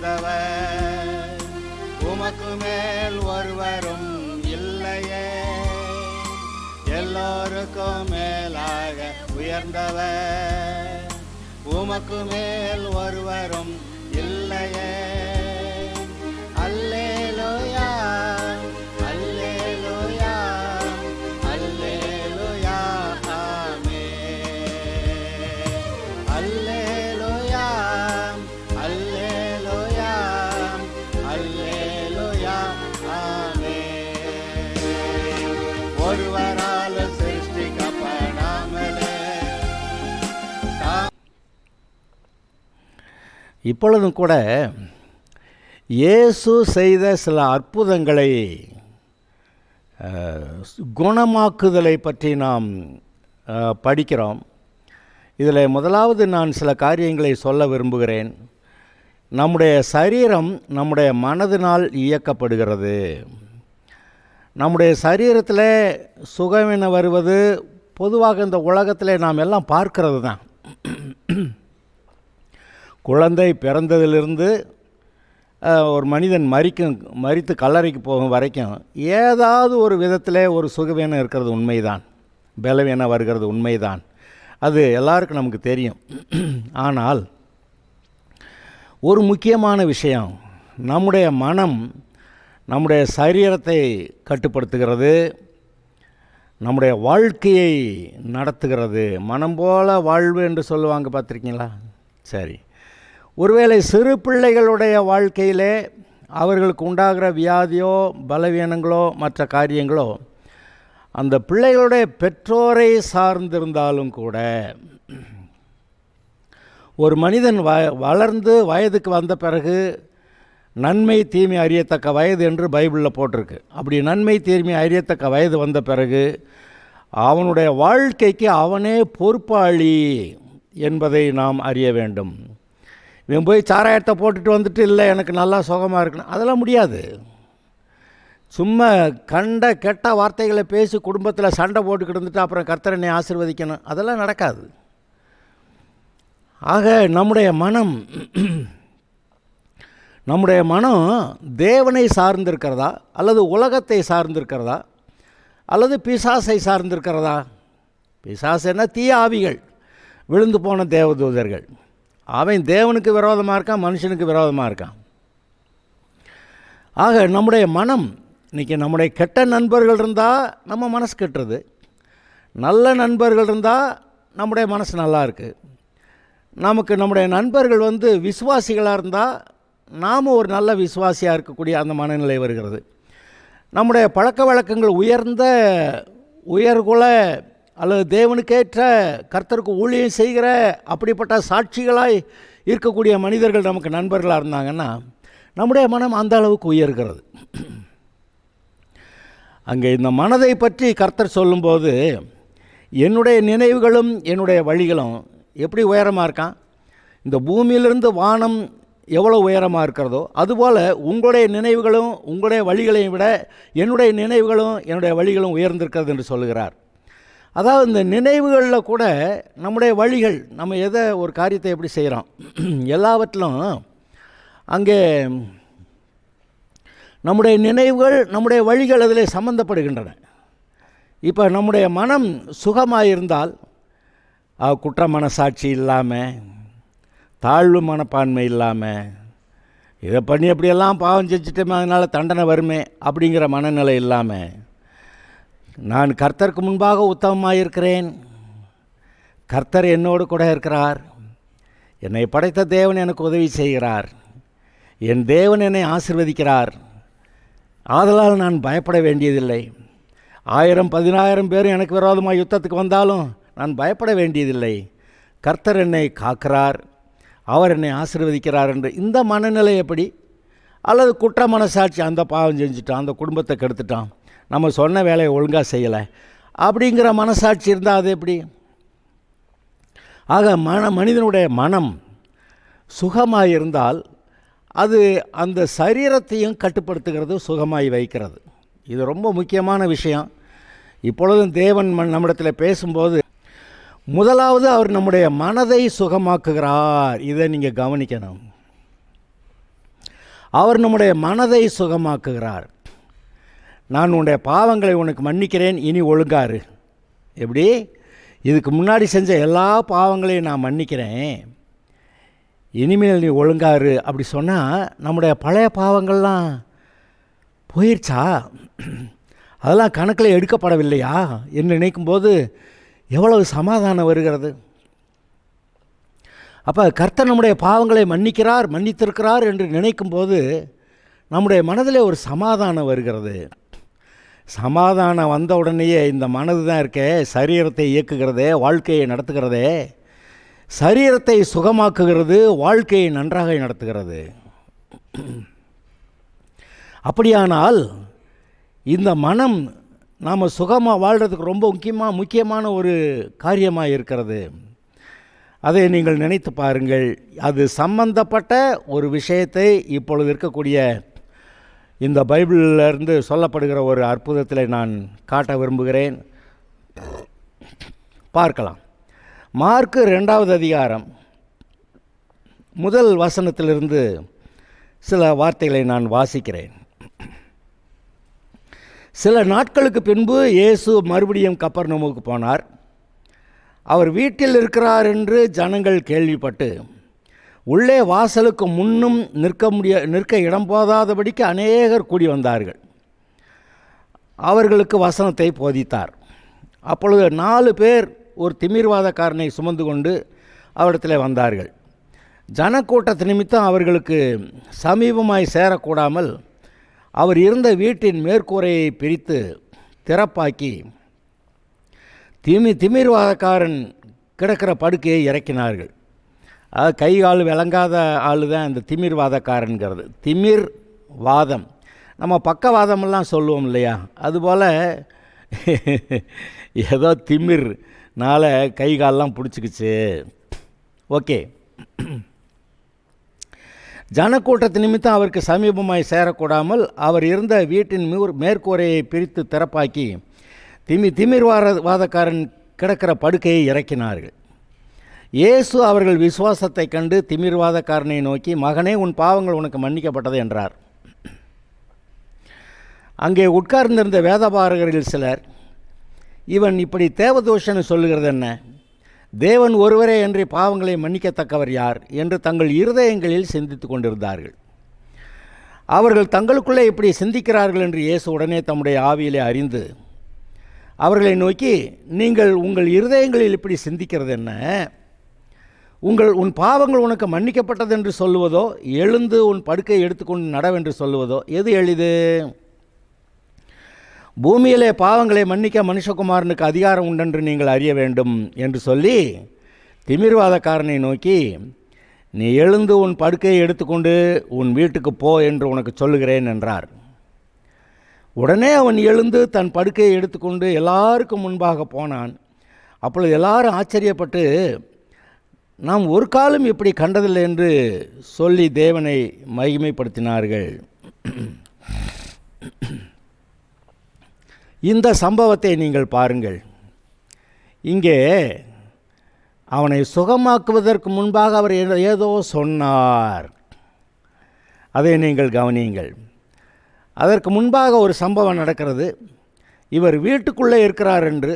உயர்ந்தவர், உமக்கு மேல் ஒருவரும் இல்லையே. எல்லோருக்கும் மேலாக உயர்ந்தவர், உமக்கு மேல் ஒருவரும் இல்லையே. அல்லேலூயா, அல்லேலூயா, அல்லேலூயா, ஆமென். அல்லேலூயா, அல்லேலூயா, அல்லேலூயா, ஆமென். ஒருவரால் சிருஷ்டிக்கப்படாமலே இப்பொழுதும் கூட இயேசு செய்த சில அற்புதங்களை, குணமாக்குதலை பற்றி நாம் படிக்கிறோம். இதில் முதலாவது நான் சில காரியங்களை சொல்ல விரும்புகிறேன். நம்முடைய சரீரம் நம்முடைய மனதினால் இயக்கப்படுகிறது. நம்முடைய சரீரத்தில் சுகமென வருவது பொதுவாக இந்த உலகத்தில் நாம் எல்லாம் பார்க்கிறது தான். குழந்தை பிறந்ததிலிருந்து ஒரு மனிதன் மரித்து கல்லறைக்கு போகும் வரைக்கும் ஏதாவது ஒரு விதத்தில் ஒரு சுகவீனம் இருக்கிறது உண்மைதான், பலவீனம் வருகிறது உண்மைதான். அது எல்லாருக்கும் நமக்கு தெரியும். ஆனால் ஒரு முக்கியமான விஷயம், நம்முடைய மனம் நம்முடைய சரீரத்தை கட்டுப்படுத்துகிறது, நம்முடைய வாழ்க்கையை நடத்துகிறது. மனம் போல வாழ்வு என்று சொல்லுவாங்க, பார்த்துருக்கீங்களா? சரி, ஒருவேளை சிறு பிள்ளைகளுடைய வாழ்க்கையிலே அவர்களுக்கு உண்டாகிற வியாதியோ பலவீனங்களோ மற்ற காரியங்களோ அந்த பிள்ளைகளுடைய பெற்றோரை சார்ந்திருந்தாலும் கூட, ஒரு மனிதன் வளர்ந்து வயதுக்கு வந்த பிறகு நன்மை தீமை அறியத்தக்க வயது என்று பைபிளில் போட்டிருக்கு. அப்படி நன்மை தீமை அறியத்தக்க வயது வந்த பிறகு அவனுடைய வாழ்க்கைக்கு அவனே பொறுப்பாளி என்பதை நாம் அறிய வேண்டும். இவன் போய் சாராயத்தை போட்டுட்டு வந்துட்டு இல்லை எனக்கு நல்லா சுகமாக இருக்கணும், அதெல்லாம் முடியாது. சும்மா கண்ட கெட்ட வார்த்தைகளை பேசி குடும்பத்தில் சண்டை போட்டுக்கிட்டு இருந்துட்டு அப்புறம் கர்த்தரனை ஆசீர்வதிக்கணும், அதெல்லாம் நடக்காது. ஆக நம்முடைய மனம் தேவனை சார்ந்திருக்கிறதா அல்லது உலகத்தை சார்ந்திருக்கிறதா அல்லது பிசாசை சார்ந்திருக்கிறதா? பிசாசுன்னா தீய ஆவிகள், விழுந்து போன தேவதூதர்கள். அவன் தேவனுக்கு விரோதமாக இருக்கான், மனுஷனுக்கு விரோதமாக இருக்கான். ஆக நம்முடைய மனம், இன்றைக்கி நம்முடைய கெட்ட நண்பர்கள் இருந்தால் நம்ம மனசு கெட்டுறது, நல்ல நண்பர்கள் இருந்தால் நம்முடைய மனசு நல்லா இருக்குது. நமக்கு நம்முடைய நண்பர்கள் விசுவாசிகளாக இருந்தால் நாம் ஒரு நல்ல விசுவாசியாக இருக்கக்கூடிய அந்த மனநிலை வருகிறது. நம்முடைய பழக்க வழக்கங்கள் உயர்குல அல்லது தேவனுக்கேற்ற கர்த்தருக்கு ஊழியம் செய்கிற அப்படிப்பட்ட சாட்சிகளாய் இருக்கக்கூடிய மனிதர்கள் நமக்கு நண்பர்களாக இருந்தாங்கன்னா நம்முடைய மனம் அந்த அளவுக்கு உயர்கிறது. அங்கே இந்த மனதை பற்றி கர்த்தர் சொல்லும்போது, என்னுடைய நினைவுகளும் என்னுடைய வழிகளும் எப்படி உயரமாக இருக்கான், இந்த பூமியிலிருந்து வானம் எவ்வளோ உயரமாக இருக்கிறதோ அதுபோல் உங்களுடைய நினைவுகளும் உங்களுடைய வழிகளையும் விட என்னுடைய நினைவுகளும் என்னுடைய வழிகளும் உயர்ந்திருக்கிறது என்று சொல்லுகிறார். அதாவது இந்த நினைவுகளில் கூட நம்முடைய வழிகள், நம்ம ஒரு காரியத்தை எப்படி செய்கிறோம் எல்லாவற்றிலும் அங்கே நம்முடைய நினைவுகள் நம்முடைய வழிகள் அதில் சம்பந்தப்படுகின்றன. இப்போ நம்முடைய மனம் சுகமாக இருந்தால் குற்ற மனசாட்சி இல்லாமல், தாழ்வு மனப்பான்மை இல்லாமல், இதை பண்ணி எப்படியெல்லாம் பாவம் செஞ்சுட்டோமே அதனால் தண்டனை வருமே அப்படிங்கிற மனநிலை இல்லாமல், நான் கர்த்தருக்கு முன்பாக உத்தமமாக இருக்கிறேன், கர்த்தர் என்னோடு கூட இருக்கிறார், என்னை படைத்த தேவன் எனக்கு உதவி செய்கிறார், என் தேவன் என்னை ஆசீர்வதிக்கிறார், ஆதலால் நான் பயப்பட வேண்டியதில்லை, 1000-10,000 பேர் எனக்கு விரோதமாக யுத்தத்துக்கு வந்தாலும் நான் பயப்பட வேண்டியதில்லை, கர்த்தர் என்னை காக்கிறார், அவர் என்னை ஆசீர்வதிக்கிறார் என்று இந்த மனநிலை எப்படி? அல்லது குற்ற மனசாட்சி, அந்த பாவம் செஞ்சுட்டான், அந்த குடும்பத்தை கெடுத்துட்டான், நம்ம சொன்ன வேலையை ஒழுங்காக செய்யலை அப்படிங்கிற மனசாட்சி இருந்தால் அது எப்படி? ஆக மனிதனுடைய மனம் சுகமாக இருந்தால் அது அந்த சரீரத்தையும் கட்டுப்படுத்துகிறது, சுகமாய் வைக்கிறது. இது ரொம்ப முக்கியமான விஷயம். இப்பொழுதும் தேவன் நம்மிடத்தில் பேசும்போது முதலாவது அவர் நம்முடைய மனதை சுகமாக்குகிறார். இதை நீங்கள் கவனிக்கணும். அவர் நம்முடைய மனதை சுகமாக்குகிறார். நான் உன்னுடைய பாவங்களை உனக்கு மன்னிக்கிறேன், இனி ஒழுங்காரு. எப்படி? இதுக்கு முன்னாடி செஞ்ச எல்லா பாவங்களையும் நான் மன்னிக்கிறேன், இனிமேல் நீ ஒழுங்காரு. அப்படி சொன்னால் நம்முடைய பழைய பாவங்கள்லாம் போயிடுச்சா? அதெல்லாம் கணக்கில் எடுக்கப்படவில்லையா என்று நினைக்கும்போது எவ்வளவு சமாதானம் வருகிறது. அப்போ கர்த்தர் நம்முடைய பாவங்களை மன்னிக்கிறார், மன்னித்திருக்கிறார் என்று நினைக்கும்போது நம்முடைய மனதிலே ஒரு சமாதானம் வருகிறது. சமாதானம் வந்த உடனேயே இந்த மனது தான் இருக்கே, சரீரத்தை இயக்குகிறதே, வாழ்க்கையை நடத்துகிறதே, சரீரத்தை சுகமாக்குகிறது, வாழ்க்கையை நன்றாக நடத்துகிறது. அப்படியானால் இந்த மனம் நாம் சுகமாக வாழ்கிறதுக்கு ரொம்ப முக்கியமான ஒரு காரியமாக இருக்கிறது. அதை நீங்கள் நினைத்து பாருங்கள். அது சம்பந்தப்பட்ட ஒரு விஷயத்தை இப்பொழுது இருக்கக்கூடிய இந்த பைபிளிலிருந்து சொல்லப்படுகிற ஒரு அற்புதத்தில் நான் காட்ட விரும்புகிறேன். பார்க்கலாம். மார்க்கு 2வது அதிகாரம் 1 வசனத்திலிருந்து சில வார்த்தைகளை நான் வாசிக்கிறேன். சில நாட்களுக்கு பின்பு இயேசு மறுபடியும் கப்பர்நகூமுக்கு போனார். அவர் வீட்டில் இருக்கிறார் என்று ஜனங்கள் கேள்விப்பட்டு உள்ளே வாசலுக்கு முன்னும் நிற்க இடம் போதாதபடிக்கு அநேகர் கூடி வந்தார்கள். அவர்களுக்கு வசனத்தை போதித்தார். அப்பொழுது 4 பேர் ஒரு திமிர்வாதக்காரனை சுமந்து கொண்டு அவரிடத்தில் வந்தார்கள். ஜனக்கூட்டத்து நிமித்தம் அவர்களுக்கு சமீபமாய் சேரக்கூடாமல் அவர் இருந்த வீட்டின் மேற்கூரையை பிரித்து திறப்பாக்கி திமிர்வாதக்காரன் கிடக்கிற படுக்கையை இறக்கினார்கள். அது கை கால் விளங்காத ஆள் தான் இந்த திமிர்வாதக்காரன்கிறது. திமிர் வாதம், நம்ம பக்கவாதமெல்லாம் சொல்லுவோம் இல்லையா, அதுபோல் ஏதோ திமிர்னால கை காலெலாம் பிடிச்சிக்கிச்சு. ஓகே. ஜனக்கூட்டத்து நிமித்தம் அவருக்கு சமீபமாய் சேரக்கூடாமல் அவர் இருந்த வீட்டின் மேற்கூரையை பிரித்து திறப்பாக்கி திமிர்வாதக்காரன் கிடக்கிற படுக்கையை இறக்கினார்கள். இயேசு அவர்கள் விசுவாசத்தை கண்டு திமிர்வாதக்காரனை நோக்கி, மகனே, உன் பாவங்கள் உனக்கு மன்னிக்கப்பட்டது என்றார். அங்கே உட்கார்ந்திருந்த வேதபாரகரில் சிலர், இவன் இப்படி தேவதூஷணம் சொல்லுகிறது என்ன? தேவன் ஒருவரே அன்றி பாவங்களை மன்னிக்கத்தக்கவர் யார் என்று தங்கள் இருதயங்களில் சிந்தித்து கொண்டிருந்தார்கள். அவர்கள் தங்களுக்குள்ளே இப்படி சிந்திக்கிறார்கள் என்று இயேசு உடனே தம்முடைய ஆவியிலே அறிந்து அவர்களை நோக்கி, நீங்கள் உங்கள் இருதயங்களில் இப்படி சிந்திக்கிறது என்ன? உன் பாவங்கள் உனக்கு மன்னிக்கப்பட்டது என்று சொல்லுவதோ, எழுந்து உன் படுக்கையை எடுத்துக்கொண்டு நடவென்று சொல்லுவதோ எது எளிது? பூமியிலே பாவங்களை மன்னிக்க மனுஷகுமாரனுக்கு அதிகாரம் உண்டென்று நீங்கள் அறிய வேண்டும் என்று சொல்லி திமிர்வாதக்காரனை நோக்கி, நீ எழுந்து உன் படுக்கையை எடுத்துக்கொண்டு உன் வீட்டுக்கு போ என்று உனக்கு சொல்லுகிறேன் என்றார். உடனே அவன் எழுந்து தன் படுக்கையை எடுத்துக்கொண்டு எல்லாருக்கும் முன்பாக போனான். அப்பொழுது எல்லாரும் ஆச்சரியப்பட்டு, நாம் ஒரு காலம் இப்படி கண்டதில்லை என்று சொல்லி தேவனை மகிமைப்படுத்தினார்கள். இந்த சம்பவத்தை நீங்கள் பாருங்கள். இங்கே அவனை சுகமாக்குவதற்கு முன்பாக அவர் ஏதோ சொன்னார். அதை நீங்கள் கவனியுங்கள். அதற்கு முன்பாக ஒரு சம்பவம் நடக்கிறது. இவர் வீட்டுக்குள்ளே இருக்கிறார் என்று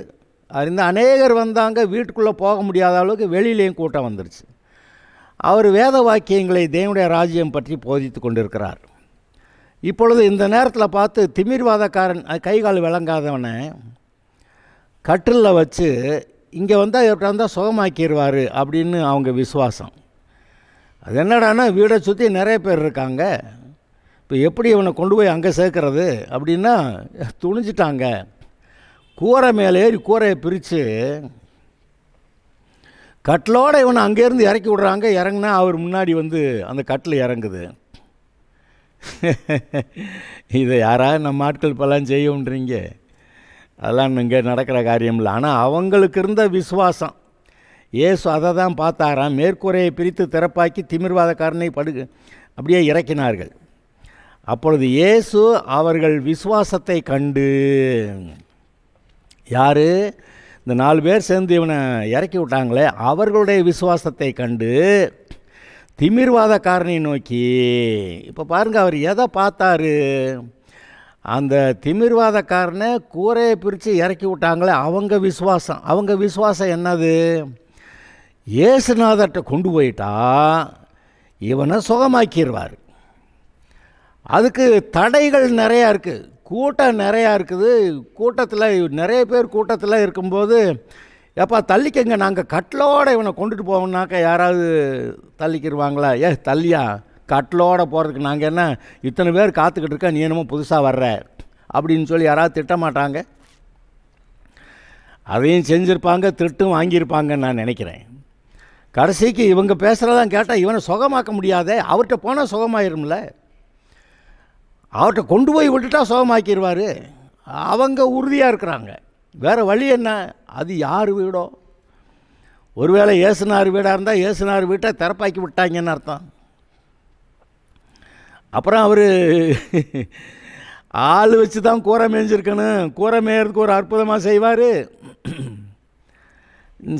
அறிந்து அநேகர் வந்தாங்க. வீட்டுக்குள்ளே போக முடியாத அளவுக்கு வெளியிலேயும் கூட்டம் வந்துருச்சு. அவர் வேத வாக்கியங்களை தேவனுடைய ராஜ்யம் பற்றி போதித்து கொண்டிருக்கிறார். இப்பொழுது இந்த நேரத்தில் பார்த்து திமிர்வாதக்காரன் கைகால் விளங்காதவனை கட்டிலில் வச்சு, இங்கே வந்தால் எப்படி வந்தால் சுகமாக்கிடுவார் அப்படின்னு அவங்க விசுவாசம். அது என்னடானா, வீடை சுற்றி நிறைய பேர் இருக்காங்க, இப்போ எப்படி இவனை கொண்டு போய் அங்கே சேர்க்கறது அப்படின்னா துணிஞ்சிட்டாங்க. கூரை மேலே ஏறி கூரையை பிரித்து கட்டிலோடு இவனை அங்கேருந்து இறக்கி விடுறாங்க. இறங்குனா அவர் முன்னாடி வந்து அந்த கட்டில் இறங்குது. இதை யாராவது நம்ம ஆட்கள் இப்போல்லாம் செய்யும்ன்றீங்க? அதெல்லாம் இங்கே நடக்கிற காரியம் இல்லை. ஆனால் அவங்களுக்கு இருந்த விசுவாசம், இயேசு அதை தான் பார்த்தாராம். மேற்கூரையை பிரித்து திறப்பாக்கி திமிர்வாதக்காரனை அப்படியே இறக்கினார்கள். அப்பொழுது இயேசு அவர்கள் விசுவாசத்தை கண்டு, யார்? இந்த 4 பேர் சேர்ந்து இவனை இறக்கி விட்டாங்களே, அவர்களுடைய விசுவாசத்தை கண்டு திமிர்வாதக்காரனை நோக்கி. இப்போ பாருங்கள், அவர் எதை பார்த்தாரு? அந்த திமிர்வாதக்காரனை கூரையை பிரித்து இறக்கி விட்டாங்களே, அவங்க விசுவாசம் என்னது? இயேசுநாதர்கிட்ட கொண்டு போயிட்டா இவனை சுகமாக்கிடுவார். அதுக்கு தடைகள் நிறையா இருக்குது, கூட்டம் நிறையா இருக்குது. நிறைய பேர் கூட்டத்தில் இருக்கும்போது, எப்பா தள்ளிக்கங்க, நாங்கள் கட்டிலோடு இவனை கொண்டுட்டு போவோம்னாக்கா யாராவது தள்ளிக்கிடுவாங்களா? தள்ளியா, கட்டிலோடு போகிறதுக்கு நாங்கள் என்ன இத்தனை பேர் காத்துக்கிட்டு இருக்கா, நீ என்னமோ புதுசாக வர்ற அப்படின்னு சொல்லி யாராவது திட்டமாட்டாங்க? அதையும் செஞ்சுருப்பாங்க, திட்டும் வாங்கியிருப்பாங்கன்னு நான் நினைக்கிறேன். கடைசிக்கு இவங்க பேசுகிறதான் கேட்டால் இவனை சுகமாக்க முடியாதே, அவர்கிட்ட போனால் சுகமாயிரும்ல, அவர்கிட்ட கொண்டு போய் விட்டுட்டா சுகமாக்கிடுவார். அவங்க உறுதியாக இருக்கிறாங்க. வேறு வழி என்ன? அது யார் வீடோ? ஒருவேளை இயேசுநாதர் வீடாக இருந்தால் இயேசுநாதர் வீட்டை திறப்பாக்கி விட்டாங்கன்னு அர்த்தம். அப்புறம் அவர் ஆள் வச்சு தான் கூரை மேய்ஞ்சிருக்கணும், கூரை மேயறதுக்கு ஒரு அற்புதமாக செய்வார்.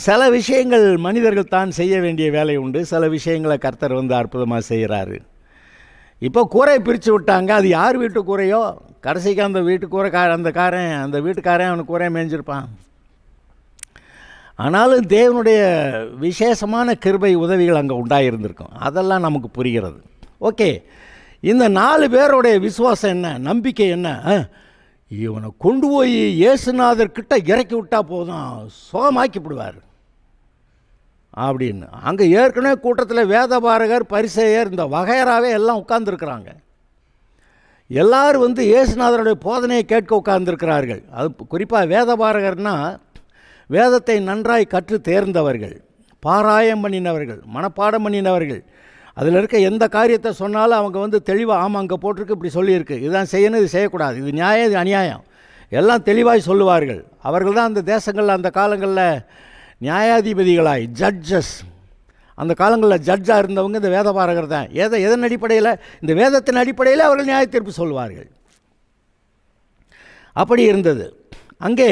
சில விஷயங்கள் மனிதர்கள் தான் செய்ய வேண்டிய வேலை உண்டு, சில விஷயங்களை கர்த்தர் அற்புதமாக செய்கிறாரு. இப்போ கூரையை பிரித்து விட்டாங்க, அது யார் வீட்டு கூரையோ, கடைசிக்கு அந்த அந்த வீட்டுக்காரன் அவனுக்கு கூரையை மேய்ஞ்சிருப்பான். ஆனாலும் தேவனுடைய விசேஷமான கிருபை உதவிகள் அங்கே உண்டாயிருந்திருக்கும். அதெல்லாம் நமக்கு புரிகிறது. ஓகே, இந்த 4 பேருடைய விசுவாசம் என்ன, நம்பிக்கை என்ன? இவனை கொண்டு போய் இயேசுநாதர்கிட்ட இறக்கி விட்டால் போதும், சுகமாக்கிவிடுவார் அப்படின்னு. அங்கே ஏற்கனவே கூட்டத்தில் வேதபாரகர், பரிசேயர், இந்த வகையராகவே எல்லாம் உட்கார்ந்துருக்கிறாங்க. எல்லோரும் இயேசுநாதருடைய போதனையை கேட்க உட்கார்ந்துருக்கிறார்கள். அது குறிப்பாக வேதபாரகர்னால் வேதத்தை நன்றாய் கற்று தேர்ந்தவர்கள், பாராயம் பண்ணினவர்கள், மனப்பாடம் பண்ணினவர்கள். அதில் இருக்க எந்த காரியத்தை சொன்னாலும் அவங்க தெளிவாக, ஆமாம் அங்கே போட்டிருக்கு, இப்படி சொல்லியிருக்கு, இதுதான் செய்யணும், இது செய்யக்கூடாது, இது நியாயம், இது அநியாயம், எல்லாம் தெளிவாய் சொல்லுவார்கள். அவர்கள் தான் அந்த தேசங்களில் அந்த காலங்களில் நியாயாதிபதிகளாய், ஜட்ஜஸ், அந்த காலங்களில் ஜட்ஜாக இருந்தவங்க இந்த வேதபாரகர் தான். எதன் அடிப்படையில்? இந்த வேதத்தின் அடிப்படையில் அவர்கள் நியாய தீர்ப்பு சொல்வார்கள். அப்படி இருந்தது. அங்கே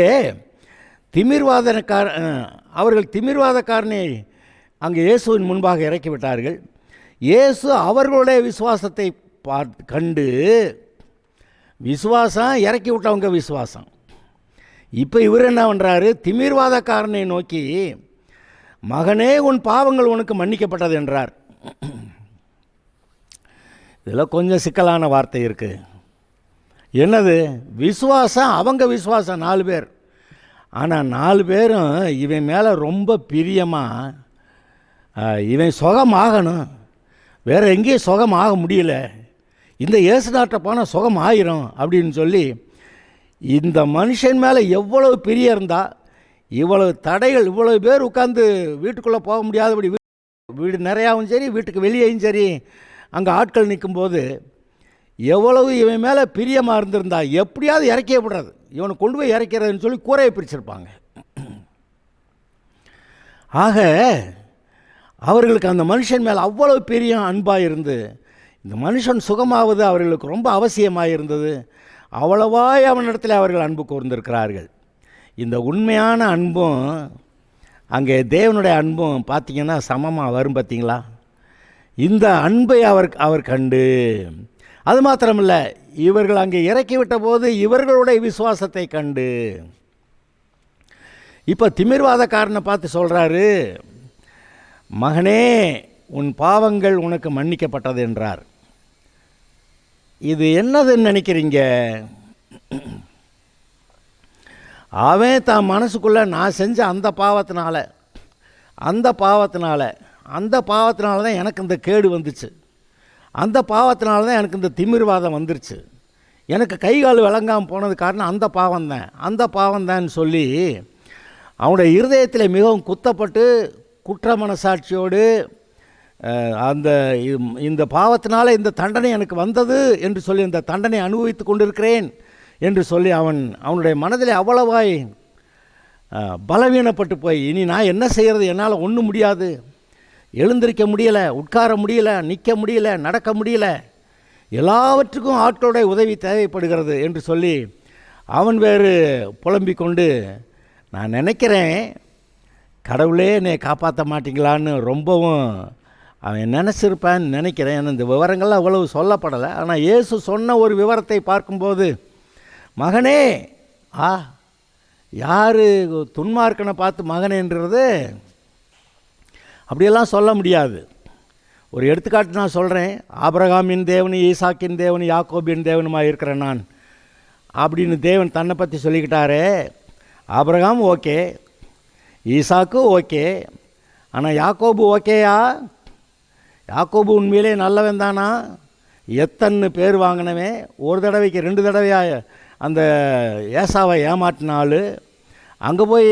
அவர்கள் திமிர்வாதக்காரனை அங்கே இயேசுவின் முன்பாக இறக்கி விட்டார்கள். இயேசு அவர்களுடைய விசுவாசத்தை கண்டு, விசுவாசம் இறக்கி விட்டவங்க விசுவாசம். இப்போ இவர் என்ன பண்ணுறாரு? திமிர்வாதக்காரனை நோக்கி, மகனே உன் பாவங்கள் உனக்கு மன்னிக்கப்பட்டது என்றார். இதில் கொஞ்சம் சிக்கலான வார்த்தை இருக்குது. என்னது? விசுவாசம், அவங்க விசுவாசம் 4 பேர். ஆனால் 4 பேரும் இவன் மேலே ரொம்ப பிரியமாக, இவன் சுகமாகணும், வேறு எங்கேயும் சுகமாக முடியல, இந்த இயேசுநாட்டை போனால் சுகம் ஆயிரும் அப்படின்னு சொல்லி, இந்த மனுஷன் மேலே எவ்வளவு பிரியம் இருந்தால், இவ்வளவு தடைகள், இவ்வளவு பேர் உட்காந்து வீட்டுக்குள்ளே போக முடியாதபடி, வீடு நிறையாவும் சரி, வீட்டுக்கு வெளியேயும் சரி, அங்கே ஆட்கள் நிற்கும்போது எவ்வளவு இவன் மேலே பிரியமாக இருந்திருந்தா எப்படியாவது இறக்கிய விடுறது, இவனை கொண்டு போய் இறக்கிறதுன்னு சொல்லி கூரையை பிரிச்சிருப்பாங்க. ஆக அவர்களுக்கு அந்த மனுஷன் மேலே அவ்வளவு பெரிய அன்பாக இருந்து, இந்த மனுஷன் சுகமாவது அவர்களுக்கு ரொம்ப அவசியமாக இருந்தது. அவ்வளவாய் அவனிடத்தில் அவர்கள் அன்பு கூர்ந்திருக்கிறார்கள். இந்த உண்மையான அன்பும் அங்கே தேவனுடைய அன்பும் பார்த்திங்கன்னா சமமாக வரும். பார்த்திங்களா? இந்த அன்பை அவர் கண்டு, அது மாத்திரமில்லை, இவர்கள் அங்கே இறக்கிவிட்ட போது இவர்களுடைய விசுவாசத்தை கண்டு, இப்போ திமிர்வாதக்காரனை பார்த்து சொல்கிறாரு, மகனே உன் பாவங்கள் உனக்கு மன்னிக்கப்பட்டது என்றார். இது என்னதுன்னு நினைக்கிறீங்க? அவன் தான் மனசுக்குள்ளே, நான் செஞ்ச அந்த பாவத்தினால தான் எனக்கு இந்த கேடு வந்துச்சு, அந்த பாவத்தினால தான் எனக்கு இந்த திமிர்வாதம் வந்துருச்சு, எனக்கு கை கால் விளங்காமல் போனது காரணம் அந்த பாவம்தான் சொல்லி அவனுடைய இருதயத்தில் மிகவும் குத்தப்பட்டு குற்ற மனசாட்சியோடு, இந்த பாவத்தினால இந்த தண்டனை எனக்கு வந்தது என்று சொல்லி, இந்த தண்டனை அனுபவித்து கொண்டிருக்கிறேன் என்று சொல்லி அவனுடைய மனதில் அவ்வளவாய் பலவீனப்பட்டு போய், இனி நான் என்ன செய்கிறது, என்னால் ஒன்றும் முடியாது, எழுந்திருக்க முடியலை, உட்கார முடியல, நிற்க முடியல, நடக்க முடியல, எல்லாவற்றுக்கும் ஆட்களுடைய உதவி தேவைப்படுகிறது என்று சொல்லி அவன் வேறு புலம்பிக் கொண்டு, நான் நினைக்கிறேன் கடவுளே என்னை காப்பாற்ற மாட்டீங்களான்னு ரொம்பவும் அவன் நினச்சிருப்பான்னு நினைக்கிறேன். ஏன்னா இந்த விவரங்கள்லாம் அவ்வளவு சொல்லப்படலை. ஆனால் இயேசு சொன்ன ஒரு விவரத்தை பார்க்கும்போது, மகனே, யார் துன்மார்க்கனை பார்த்து மகனேன்றது அப்படியெல்லாம் சொல்ல முடியாது. ஒரு எடுத்துக்காட்டு நான் சொல்கிறேன். ஆபிரகாமின் தேவனு, ஈசாக்கின் தேவனு, யாக்கோபின் தேவனுமாக இருக்கிறேன் நான் அப்படின்னு தேவன் தன்னை பற்றி சொல்லிக்கிட்டாரே. ஆபிரகாம் ஓகே, ஈசாக்கு ஓகே, ஆனால் யாக்கோபு ஓகேயா? யாக்கோபு உண்மையிலே நல்லவன் தானா? எத்தனை பேர் வாங்கினவன், ஒரு தடவைக்கு 2 தடவையாக அந்த ஏசாவை ஏமாற்றினாள். அங்கே போய்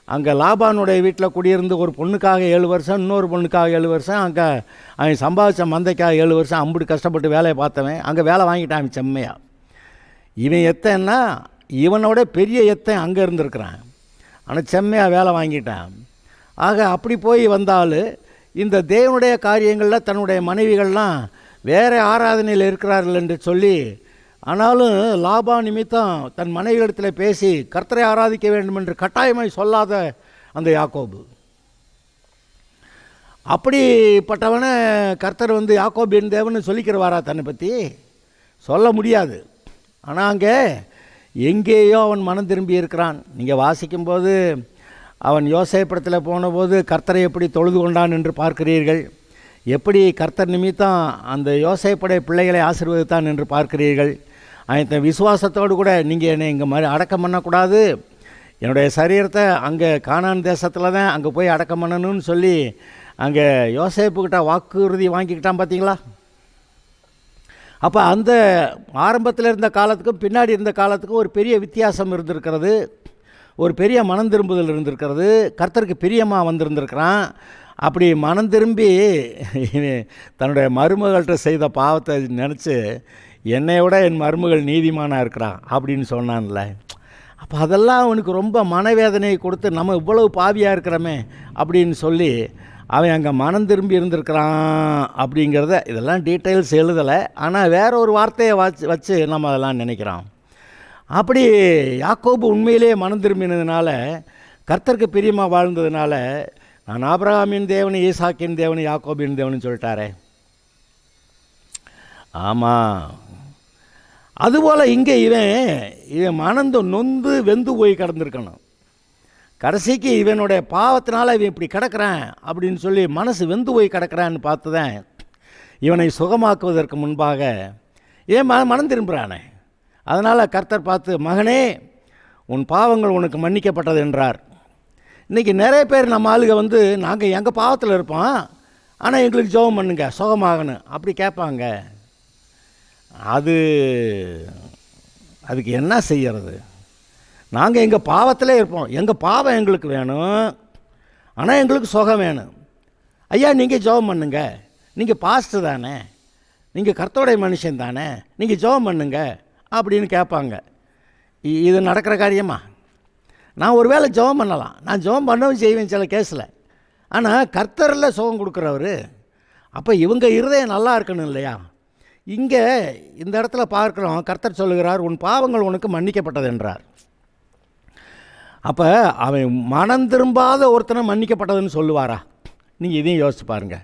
அங்கே லாபானுடைய வீட்டில் குடியிருந்து ஒரு பொண்ணுக்காக 7 வருஷம், இன்னொரு பொண்ணுக்காக 7 வருஷம், அங்கே அவன் சம்பாதிச்ச மந்தைக்காக 7 வருஷம் அம்புட்டு கஷ்டப்பட்டு வேலையை பார்த்தவன் அங்கே வேலை வாங்கிட்டான் செம்மையாக. இவன் எத்தன்னா இவனோட பெரிய எத்தன் அங்கே இருந்திருக்கிறான், ஆனால் செம்மையாக வேலை வாங்கிட்டான். ஆக அப்படி போய் வந்தால் இந்த தேவனுடைய காரியங்களில் தன்னுடைய மனைவிகள்லாம் வேறு ஆராதனையில் இருக்கிறார்கள் என்று சொல்லி, ஆனாலும் லாபா நிமித்தம் தன் மனைவியிடத்தில் பேசி கர்த்தரை ஆராதிக்க வேண்டும் என்று கட்டாயமாய் சொல்லாத அந்த யாக்கோபு, அப்படிப்பட்டவனை கர்த்தர் யாக்கோபின் தேவன்னு சொல்லிக்கிறவாரா? தன்னை பற்றி சொல்ல முடியாது. ஆனால் அங்கே எங்கேயோ அவன் மனம் திரும்பி இருக்கிறான். நீங்கள் வாசிக்கும்போது அவன் யோசேப்பிடத்தில் போனபோது கர்த்தரை எப்படி தொழுது கொண்டான் என்று பார்க்கிறீர்கள். எப்படி கர்த்தர் நிமித்தம் அந்த யோசேப்புடைய பிள்ளைகளை ஆசீர்வதித்தான் என்று பார்க்கிறீர்கள். அவன் விசுவாசத்தோடு கூட நீங்கள் என்னை இங்கே மாதிரி அடக்கம் பண்ணக்கூடாது, என்னுடைய சரீரத்தை அங்கே கானான் தேசத்தில் தான் அங்கே போய் அடக்கம் பண்ணணும்னு சொல்லி அங்கே யோசேப்புக்கிட்ட வாக்குறுதி வாங்கிக்கிட்டான். பார்த்தீங்களா? அப்போ அந்த ஆரம்பத்தில் இருந்த காலத்துக்கும் பின்னாடி இருந்த காலத்துக்கும் ஒரு பெரிய வித்தியாசம் இருந்திருக்கிறது. ஒரு பெரிய மனம் திரும்புதல் இருந்திருக்கிறது. கர்த்தருக்கு பிரியமாக வந்திருந்திருக்கிறான். அப்படி மனம் திரும்பி தன்னுடைய மருமகள்கிட்ட செய்த பாவத்தை நினச்சி என்னை விட என் மருமகள் நீதிமானாக இருக்கிறான் அப்படின்னு சொன்னான்ல. அப்போ அதெல்லாம் அவனுக்கு ரொம்ப மனவேதனையை கொடுத்து, நம்ம இவ்வளவு பாவியாக இருக்கிறோமே அப்படின்னு சொல்லி அவன் அங்கே மனம் திரும்பி இருந்திருக்கிறான் அப்படிங்கிறத, இதெல்லாம் டீட்டெயில்ஸ் எழுதலை, ஆனால் வேற ஒரு வார்த்தையை வச்சு நம்ம அதெல்லாம் நினைக்கிறோம். அப்படி யாக்கோபு உண்மையிலே மனம் திரும்பினதுனால, கர்த்தருக்கு பிரியமாக வாழ்ந்ததுனால, நான் ஆபிரகாமின் தேவனு, ஈசாக்கின் தேவனு, யாக்கோபின் தேவனு சொல்லிட்டாரே. ஆமாம், அதுபோல் இங்கே இவன் மனந்து நொந்து வெந்து போய் கிடந்திருக்கணும். கடைசிக்கு இவனுடைய பாவத்தினால இவன் இப்படி கிடக்கிறான் அப்படின்னு சொல்லி மனசு வெந்து போய் கிடக்கிறான்னு பார்த்து தான் இவனை சுகமாக்குவதற்கு முன்பாக ஏன் மனம் திரும்புகிறானே. அதனால் கர்த்தர் பார்த்து, மகனே, உன் பாவங்கள் உனக்கு மன்னிக்கப்பட்டது என்றார். இன்றைக்கி நிறைய பேர் நம்ம ஆளுங்க நாங்கள் எங்கள் பாவத்தில் இருப்போம், ஆனால் எங்களுக்கு ஜெபம் பண்ணுங்க சுகமாகணும் அப்படி கேட்பாங்க. அதுக்கு என்ன செய்கிறது? நாங்கள் எங்கள் பாவத்திலே இருப்போம், எங்கள் பாவம் எங்களுக்கு வேணும், ஆனால் எங்களுக்கு சுகம் வேணும். ஐயா, நீங்கள் ஜெபம் பண்ணுங்க, நீங்கள் பாஸ்டர் தானே, நீங்கள் கர்த்தருடைய மனுஷன் தானே, நீங்கள் ஜெபம் பண்ணுங்க அப்படின்னு கேட்பாங்க. இது நடக்கிற காரியமா? நான் ஒரு வேளை ஜெபம் பண்ணலாம், நான் ஜெபம் பண்ணவும் செய்வேன் சில கேஸில், ஆனால் கர்த்தரில் சுகம் கொடுக்குறவர். அப்போ இவங்க இருதயம் நல்லா இருக்கணும் இல்லையா? இங்கே இந்த இடத்துல பார்க்குறோம், கர்த்தர் சொல்லுகிறார், உன் பாவங்கள் உனக்கு மன்னிக்கப்பட்டது என்றார். அப்போ அவன் மனம் திரும்பாத ஒருத்தனை மன்னிக்கப்பட்டதுன்னு சொல்லுவாரா? நீங்கள் இதையும் யோசிச்சு பாருங்கள்.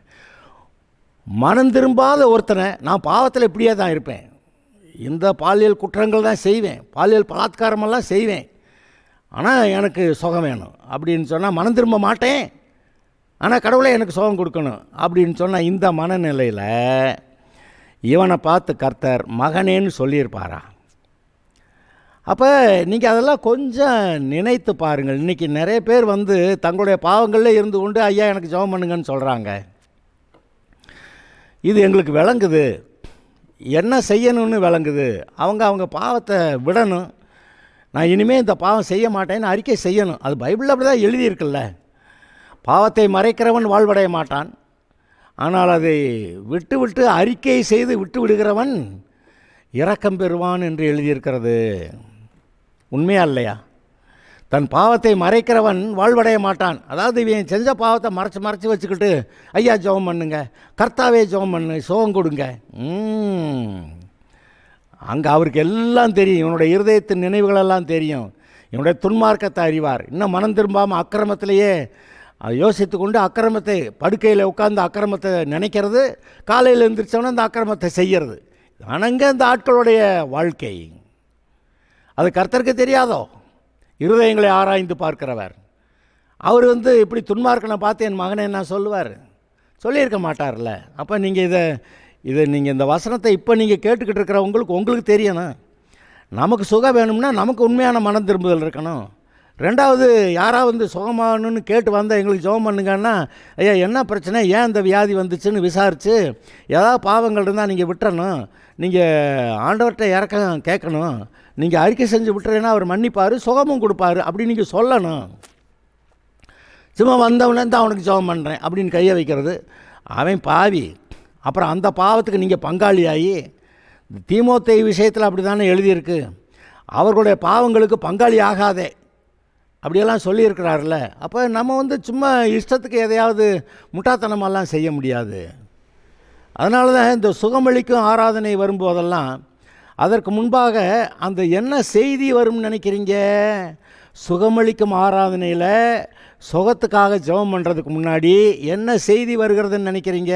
மனம் திரும்பாத ஒருத்தனை, நான் பாவத்தில் இப்படியே தான் இருப்பேன், இந்த பாலியல் குற்றங்கள் தான் செய்வேன், பாலியல் பலாத்காரமெல்லாம் செய்வேன், ஆனால் எனக்கு சுகம் வேணும் அப்படின்னு சொன்னால் மனம் திரும்ப மாட்டேன், ஆனால் கடவுளே எனக்கு சுகம் கொடுக்கணும் அப்படின்னு சொன்னால் இந்த மனநிலையில் இவனை பார்த்து கர்த்தர் மகனேன்னு சொல்லியிருப்பாரா? அப்போ நீங்கள் அதெல்லாம் கொஞ்சம் நினைத்து பாருங்கள். இன்றைக்கி நிறைய பேர் தங்களுடைய பாவங்களில் இருந்து கொண்டு ஐயா எனக்கு ஜெபம் பண்ணுங்கன்னு சொல்கிறாங்க. இது எங்களுக்கு விளங்குது, என்ன செய்யணும்னு விளங்குது. அவங்க பாவத்தை விடணும், நான் இனிமேல் இந்த பாவம் செய்ய மாட்டேன்னு அறிக்கை செய்யணும். அது பைபிளில் அப்படி தான் எழுதியிருக்குல்ல. பாவத்தை மறைக்கிறவன் வாழ்வடைய மாட்டான், ஆனால் அதை விட்டு விட்டு அறிக்கை செய்து விட்டு விடுகிறவன் இரக்கம் பெறுவான் என்று எழுதியிருக்கிறது. உண்மையா இல்லையா? தன் பாவத்தை மறைக்கிறவன் வாழ்வடைய மாட்டான். அதாவது இவன் செஞ்ச பாவத்தை மறைச்சி வச்சுக்கிட்டு ஐயா ஜெபம் பண்ணுங்க, கர்த்தாவே ஜெபம் பண்ணு, சுகம் கொடுங்க. அங்கே அவருக்கு எல்லாம் தெரியும், இவனுடைய இருதயத்தின் நினைவுகளெல்லாம் தெரியும், இவனுடைய துன்மார்க்கத்தை அறிவார். இன்னும் மனம் திரும்பாமல் அக்கிரமத்திலேயே அதை யோசித்து கொண்டு அக்கிரமத்தை படுக்கையில் உட்கார்ந்து அக்கிரமத்தை நினைக்கிறது, காலையில் எழுந்திரிச்சோன்னா அந்த அக்கிரமத்தை செய்கிறது. அனங்க இந்த ஆட்களுடைய வாழ்க்கை. அது கர்த்தருக்கு தெரியாதோ? இருதயங்களை ஆராய்ந்து பார்க்கிறவர். அவர் இப்படி துன்மார்க்கனை பார்த்து என் மகனை என்ன சொல்லுவார்? சொல்லியிருக்க மாட்டார்ல. அப்போ நீங்கள் இதை நீங்கள் இந்த வசனத்தை இப்போ நீங்கள் கேட்டுக்கிட்டு இருக்கிறவங்களுக்கு தெரியணும். நமக்கு சுகம் வேணும்னா நமக்கு உண்மையான மனம் திரும்புதல் இருக்கணும். ரெண்டாவது, யாராவது சுகமாகணுன்னு கேட்டு வந்தால் எங்களுக்கு ஜெபம் பண்ணுங்கன்னா, ஐயா என்ன பிரச்சனை, ஏன் இந்த வியாதி வந்துச்சுன்னு விசாரித்து ஏதாவது பாவங்கள் இருந்தால் நீங்கள் விட்டுறணும், நீங்கள் ஆண்டவர்கிட்ட இறக்கம் கேட்கணும், நீங்கள் அறிக்கை செஞ்சு விட்டுறேன்னா அவர் மன்னிப்பார், சுகமும் கொடுப்பார் அப்படி நீங்கள் சொல்லணும். சும்மா வந்தவனேருந்து அவனுக்கு ஜெபம் பண்ணுறேன் அப்படின்னு கையை வைக்கிறது, அவன் பாவி. அப்புறம் அந்த பாவத்துக்கு நீங்கள் பங்காளியாகி, தீமோத்தேயு விஷயத்தில் அப்படி தானே எழுதியிருக்கு, அவர்களுடைய பாவங்களுக்கு பங்காளி ஆகாதே அப்படியெல்லாம் சொல்லியிருக்கிறார்ல. அப்போ நம்ம சும்மா இஷ்டத்துக்கு எதையாவது முட்டாத்தனமெல்லாம் செய்ய முடியாது. அதனால தான் இந்த சுகமளிக்கும் ஆராதனை வரும்போதெல்லாம் அதற்கு முன்பாக அந்த என்ன செய்தி வரும்னு நினைக்கிறீங்க? சுகமளிக்கும் ஆராதனையில் சுகத்துக்காக ஜெபம் பண்ணுறதுக்கு முன்னாடி என்ன செய்தி வருகிறதுன்னு நினைக்கிறீங்க?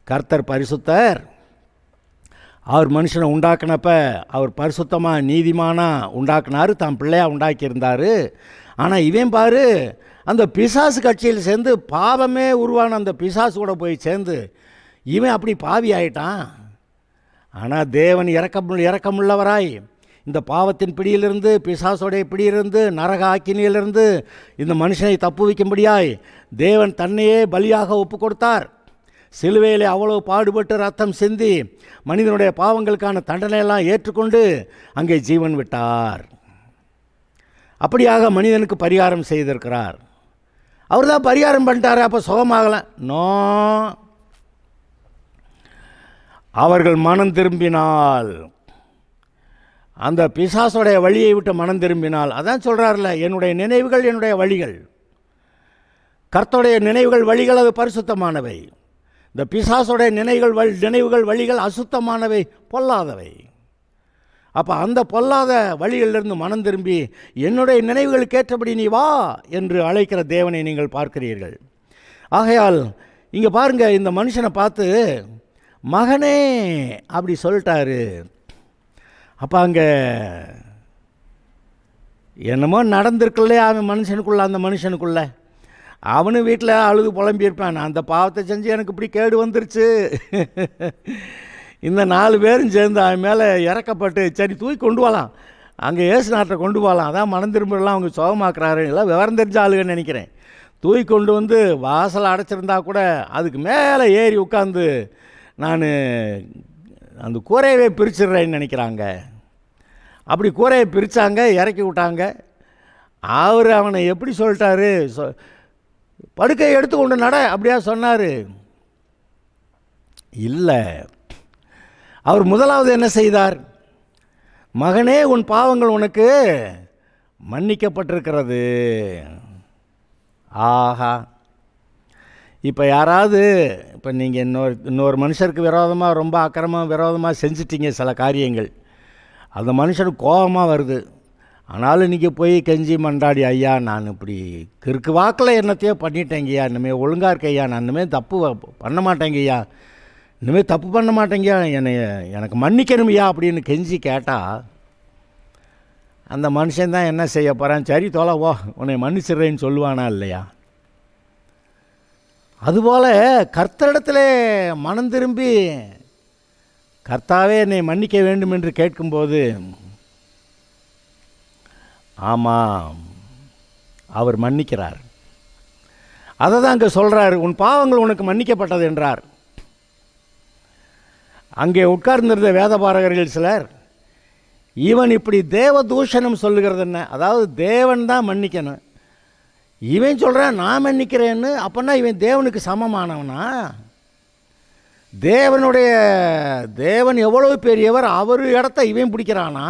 கர்த்தர் பரிசுத்தர், அவர் மனுஷனை உண்டாக்குனப்ப அவர் பரிசுத்தமாக நீதிமானாக உண்டாக்குனார், தான் பிள்ளையாக உண்டாக்கியிருந்தார். ஆனால் இவன் பாரு, அந்த பிசாசு கட்சியில் சேர்ந்து பாவமே உருவான அந்த பிசாசு கூட போய் சேர்ந்து இவன் அப்படி பாவி ஆயிட்டான். ஆனால் தேவன் இரக்கமுள்ளவராய் இந்த பாவத்தின் பிடியிலிருந்து, பிசாசோடைய பிடியிலிருந்து, நரக ஆக்கினியிலிருந்து இந்த மனுஷனை தப்பு வைக்கும்படியாய் தேவன் தன்னையே பலியாக ஒப்பு கொடுத்தார். சிலுவையில் அவ்வளோ பாடுபட்டு ரத்தம் சிந்தி மனிதனுடைய பாவங்களுக்கான தண்டனையெல்லாம் ஏற்றுக்கொண்டு அங்கே ஜீவன் விட்டார். அப்படியாக மனிதனுக்கு பரிகாரம் செய்திருக்கிறார். அவர் தான் பரிகாரம் பண்ணிட்டார். அப்போ சுகமாகலை? நோ. அவர்கள் மனம் திரும்பினால், அந்த பிசாசுடைய வழியை விட்டு மனம் திரும்பினால், அதான் சொல்கிறார்ல, என்னுடைய நினைவுகள் என்னுடைய வழிகள், கர்த்தருடைய நினைவுகள் வழிகள் அது பரிசுத்தமானவை, இந்த பிசாசுடைய நினைவுகள் வழிகள் அசுத்தமானவை, பொல்லாதவை. அப்போ அந்த பொல்லாத வழிகளிலிருந்து மனம் திரும்பி என்னுடைய நினைவுகளுக்கு ஏற்றபடி நீ வா என்று அழைக்கிற தேவனை நீங்கள் பார்க்கிறீர்கள். ஆகையால் இங்கே பாருங்கள், இந்த மனுஷனை பார்த்து மகனே அப்படி சொல்லிட்டாரு. அப்போ அங்கே என்னமோ நடந்திருக்குல்லையே அவன் மனுஷனுக்குள்ளே, அந்த மனுஷனுக்குள்ளே. அவனு வீட்டில் அழுது புலம்பியிருப்பான், அந்த பாவத்தை செஞ்சு எனக்கு இப்படி கேடு வந்துருச்சு. இந்த 4 பேரும் சேர்ந்து அவன் மேலே இறக்கப்பட்டு சரி தூக்கி கொண்டு போகலாம், அங்கே ஏசு நாட்டை கொண்டு போகலாம், அதான் மனம் திரும்பலாம் அவங்க சுகமாக்குறாரு, எல்லாம் விவரம் தெரிஞ்ச ஆளுங்கன்னு நினைக்கிறேன். தூக்கி கொண்டு வந்து வாசலை அடைச்சிருந்தா கூட அதுக்கு மேலே ஏறி உட்காந்து நான் அந்த கூரையவே பிரிச்சிடுறேன்னு நினைக்கிறாங்க. அப்படி கூரையை பிரித்தாங்க, இறக்கி விட்டாங்க. அவர் அவனை எப்படி சொல்லிட்டாரு, படுக்கையை எடுத்து கொண்டு நட அப்படியா சொன்னார்? இல்லை. அவர் முதலாவது என்ன செய்தார்? மகனே உன் பாவங்கள் உனக்கு மன்னிக்கப்பட்டிருக்கிறது. ஆஹா, இப்போ யாராவது, இப்போ நீங்கள் இன்னொரு மனுஷருக்கு விரோதமாக ரொம்ப அக்கிரமமாக விரோதமாக செஞ்சிட்டீங்க சில காரியங்கள், அந்த மனுஷனுக்கு கோபமாக வருது. ஆனாலும் நீங்கள் போய் கெஞ்சி மண்டாடி, ஐயா நான் இப்படி கிறுக்கு வாக்கில் என்னத்தையோ பண்ணிட்டேங்கய்யா, இனிமேல் ஒழுங்காக இருக்கையா, நான் இனிமேல் தப்பு பண்ண மாட்டேங்கய்யா, இனிமேல் தப்பு பண்ண மாட்டேங்கய்யா, எனக்கு மன்னிக்கணுமையா அப்படின்னு கெஞ்சி கேட்டால் அந்த மனுஷன் என்ன செய்ய போகிறான்? சரி தோலவோ உன்னை மன்னிச்சிடுறேன்னு சொல்லுவானா இல்லையா? அதுபோல் கர்த்தரிடத்தில் மனம் திரும்பி கர்த்தாவே என்னை மன்னிக்க வேண்டும் என்று கேட்கும்போது, ஆமாம் அவர் மன்னிக்கிறார். அதை தான் அங்கே சொல்கிறார், உன் பாவங்கள் உனக்கு மன்னிக்கப்பட்டது என்றார். அங்கே உட்கார்ந்திருந்த வேதபாரகர்கள் சிலர், இவன் இப்படி தேவ தூஷணம் சொல்லுகிறது என்ன? அதாவது தேவன் தான் மன்னிக்கணும், இவன் சொல்கிறான் நான் மன்னிக்கிறேன்னு. அப்போனா இவன் தேவனுக்கு சமமானவனா? தேவன் எவ்வளவு பெரியவர், அவர் இடத்த இவன் பிடிக்கிறானா?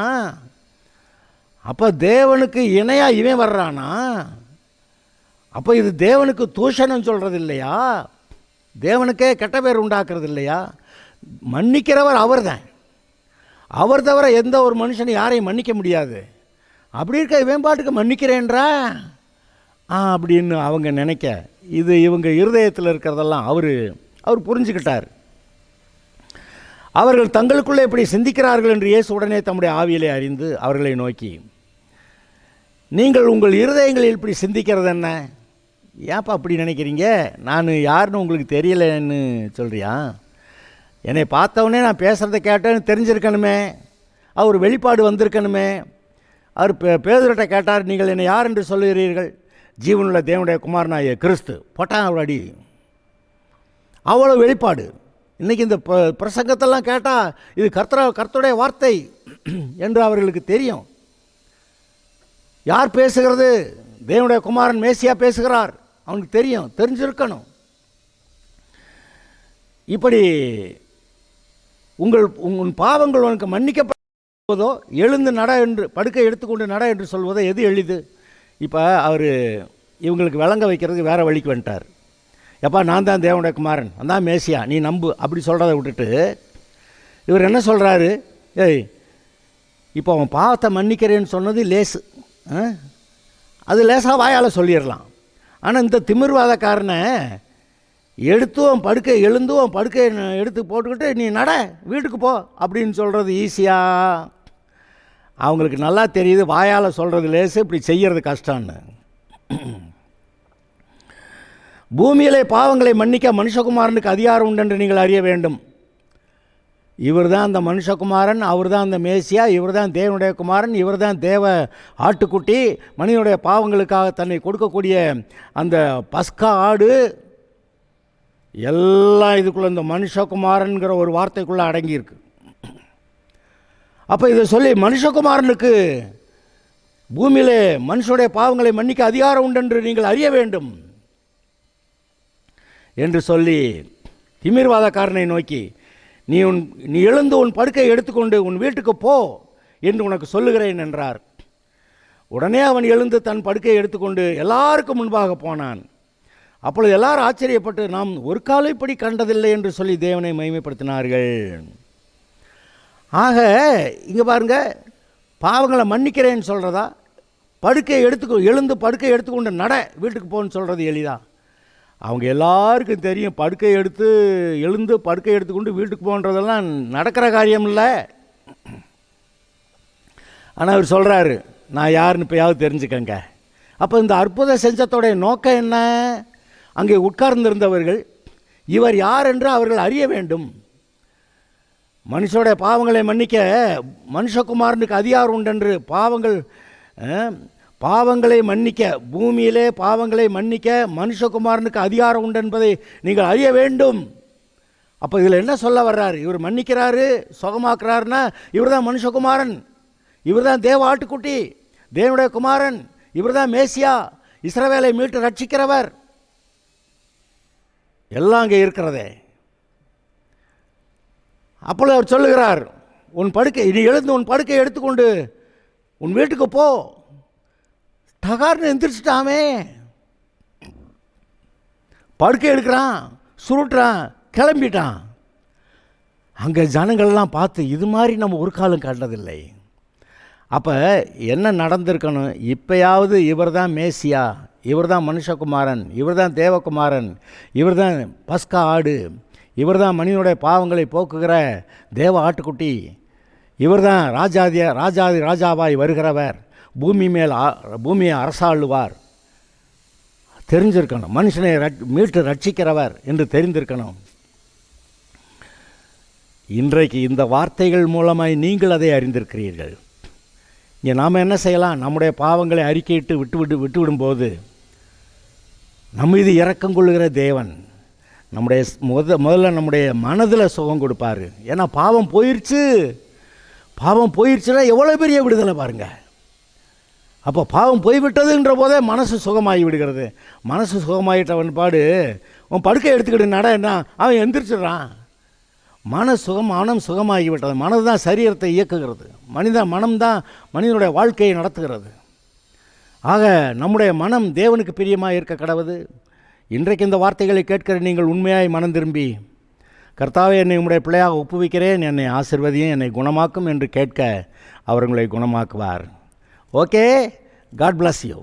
அப்போ தேவனுக்கு இணையாக இவன் வர்றானா? அப்போ இது தேவனுக்கு தூஷணம் சொல்கிறது இல்லையா? தேவனுக்கே கெட்ட பேர் உண்டாக்குறது இல்லையா? மன்னிக்கிறவர் அவர் தான். அவர் தவிர எந்த ஒரு மனுஷனும் யாரையும் மன்னிக்க முடியாது. அப்படி இருக்க இவன் பாட்டுக்கு மன்னிக்கிறேன்றா? அப்படின்னு அவங்க நினைக்க, இது இவங்க இருதயத்தில் இருக்கிறதெல்லாம் அவர் புரிஞ்சுக்கிட்டார். அவர்கள் தங்களுக்குள்ளே எப்படி சிந்திக்கிறார்கள் என்று இயேசு உடனே தம்முடைய ஆவியிலே அறிந்து அவர்களை நோக்கி, நீங்கள் உங்கள் இருதயங்களில் இப்படி சிந்திக்கிறது என்ன? ஏன்ப்பா அப்படி நினைக்கிறீங்க? நான் யாருன்னு உங்களுக்கு தெரியலன்னு சொல்கிறியா? என்னை பார்த்தவொடனே நான் பேசுகிறத கேட்டேன்னு தெரிஞ்சிருக்கணுமே, அவர் வெளிப்பாடு வந்திருக்கணுமே. அவர் பேதுருட்ட கேட்டார், நீங்கள் என்னை யார் என்று சொல்லுகிறீர்கள்? ஜீவனுள்ள தேவனுடைய குமாரனாகிய கிறிஸ்து. போட்டான் அவர் அடி. அவ்வளோ வெளிப்பாடு. இன்றைக்கி இந்த பிரசங்கத்தெல்லாம் கேட்டால் இது கர்த்தருடைய வார்த்தை என்று அவர்களுக்கு தெரியும். யார் பேசுகிறது? தேவனுடைய குமாரன் மேசியா பேசுகிறார். அவனுக்கு தெரியும், தெரிஞ்சிருக்கணும். இப்படி உன் பாவங்கள் உனக்கு மன்னிக்கப்படுவதோ எழுந்து நட என்று, படுக்கை எடுத்துக்கொண்டு நட என்று சொல்வதோ எது எளிது? இப்போ அவர் இவங்களுக்கு விளங்க வைக்கிறதுக்கு வேறு வழிக்கு வந்துட்டார். எப்பா, நான் தான் தேவனுடைய குமாரன், அதான் மேசியா, நீ நம்பு அப்படி சொல்கிறத விட்டுட்டு இவர் என்ன சொல்கிறாரு? இப்போ அவன் பாவத்தை மன்னிக்கிறேன்னு சொன்னது லேசு, அது லேசாக வாயால் சொல்லிடலாம். ஆனால் இந்த திமிர்வாதக்காரனை எடுத்தும் படுக்கை எழுந்தும் படுக்கை எடுத்து போட்டுக்கிட்டு நீ நட வீட்டுக்கு போ அப்படின்னு சொல்கிறது ஈஸியாக. அவங்களுக்கு நல்லா தெரியுது வாயால் சொல்கிறது லேசு, இப்படி செய்கிறது கஷ்டம்னு. பூமியிலே பாவங்களை மன்னிக்க மனுஷகுமாரனுக்கு அதிகாரம் உண்டு என்று நீங்கள் அறிய வேண்டும். இவர் தான் அந்த மனுஷகுமாரன், அவர் தான் அந்த மேசியா, இவர் தான் தேவனுடைய குமாரன், இவர் தான் தேவ ஆட்டுக்குட்டி, மனிதனுடைய பாவங்களுக்காக தன்னை கொடுக்கக்கூடிய அந்த பஸ்கா ஆடு. எல்லாம் இதுக்குள்ளே இந்த மனுஷகுமாரன்கிற ஒரு வார்த்தைக்குள்ளே அடங்கியிருக்கு. அப்போ இதை சொல்லி மனுஷகுமாரனுக்கு பூமியிலே மனுஷனுடைய பாவங்களை மன்னிக்க அதிகாரம் உண்டு என்று நீங்கள் அறிய வேண்டும் என்று சொல்லி திமிர்வாதக்காரனை நோக்கி, நீ எழுந்து உன் படுக்கையை எடுத்துக்கொண்டு உன் வீட்டுக்கு போ என்று உனக்கு சொல்லுகிறேன் என்றார். உடனே அவன் எழுந்து தன் படுக்கையை எடுத்துக்கொண்டு எல்லாருக்கும் முன்பாக போனான். அப்பொழுது எல்லாரும் ஆச்சரியப்பட்டு, நாம் ஒரு காலம் இப்படி கண்டதில்லை என்று சொல்லி தேவனை மகிமைப்படுத்தினார்கள். ஆக இங்கே பாருங்க, பாவங்களை மன்னிக்கிறேன்னு சொல்கிறதா, எழுந்து படுக்கையை எடுத்துக்கொண்டு நட வீட்டுக்கு போன்னு சொல்கிறது எளிதா? அவங்க எல்லாருக்கும் தெரியும், எழுந்து படுக்கை எடுத்துக்கொண்டு வீட்டுக்கு போன்றதெல்லாம் நடக்கிற காரியம் இல்லை. ஆனால் அவர் சொல்கிறாரு, நான் யாருன்னு இப்போயாவது தெரிஞ்சுக்கங்க. அப்போ இந்த அற்புத செஞ்சத்தோடைய நோக்கம் என்ன? அங்கே உட்கார்ந்திருந்தவர்கள் இவர் யார் என்று அவர்கள் அறிய வேண்டும். மனுஷனுடைய பாவங்களை மன்னிக்க மனுஷகுமாரனுக்கு அதிகாரம் உண்டென்று, பாவங்களை மன்னிக்க, பூமியிலே பாவங்களை மன்னிக்க மனுஷகுமாரனுக்கு அதிகாரம் உண்டு என்பதை நீங்கள் அறிய வேண்டும். அப்போ இதில் என்ன சொல்ல வர்றாரு? இவர் மன்னிக்கிறாரு, சுகமாக்குறாருன்னா இவர் தான் மனுஷகுமாரன், இவர் தான் தேவ ஆட்டுக்குட்டி, தேவனுடைய குமாரன், இவர் தான் மேசியா, இஸ்ரவேலை மீட்டு ரட்சிக்கிறவர். எல்லாம் அங்கே இருக்கிறதே. அப்பொழுது அவர் சொல்லுகிறார், நீ எழுந்து உன் படுக்கையை எடுத்துக்கொண்டு உன் வீட்டுக்கு போ. டகார்னு எந்திரிச்சிட்டாமே, படுக்கை எடுக்கிறான், சுருட்டுறான், கிளம்பிட்டான். அங்கே ஜனங்கள்லாம் பார்த்து, இது மாதிரி நம்ம ஒரு காலம் கண்டதில்லை. அப்போ என்ன நடந்திருக்கணும்? இப்போயாவது இவர் தான் மேசியா, இவர் தான் மனுஷகுமாரன், இவர் தான் தேவகுமாரன், இவர் தான் பஸ்கா ஆடு, இவர் தான் மனிதனுடைய பாவங்களை போக்குகிற தேவ ஆட்டுக்குட்டி, இவர் தான் ராஜாவாய் வருகிறவர், பூமியை அரசாளுவார் தெரிஞ்சிருக்கணும். மனுஷனை மீட்டு ரட்சிக்கிறவர் என்று தெரிந்திருக்கணும். இன்றைக்கு இந்த வார்த்தைகள் மூலமாய் நீங்கள் அதை அறிந்திருக்கிறீர்கள். இங்கே நாம் என்ன செய்யலாம்? நம்முடைய பாவங்களை அறிக்கையிட்டு விட்டுவிடும்போது நம்ம மீது இரக்கம் கொள்ளுகிற தேவன் நம்முடைய முதல்ல நம்முடைய மனதில் சுகம் கொடுப்பார். ஏன்னா பாவம் போயிடுச்சுன்னா எவ்வளோ பெரிய விடுதலை பாருங்கள். அப்போ பாவம் போய்விட்டதுன்ற போதே மனசு சுகமாகி விடுகிறது. மனசு சுகமாகிட்டவன் பாடு உன் படுக்கை எடுத்துக்கிட்டு நடன்னா அவன் எந்திரிச்சிடுறான். மனம் சுகமாகிவிட்டது. மனது தான் சரீரத்தை இயக்குகிறது. மனம்தான் மனிதனுடைய வாழ்க்கையை நடத்துகிறது. ஆக நம்முடைய மனம் தேவனுக்கு பிரியமாக இருக்க கடவுது. இன்றைக்கு இந்த வார்த்தைகளை கேட்கிற நீங்கள் உண்மையாய் மனம் திரும்பி, கர்த்தாவே என்னை உம்முடைய பிள்ளையாக ஒப்புவிக்கிறேன், என்னை ஆசீர்வதியும், என்னை குணமாக்கும் என்று கேட்க அவர் உங்களை குணமாக்குவார். Okay, God bless you.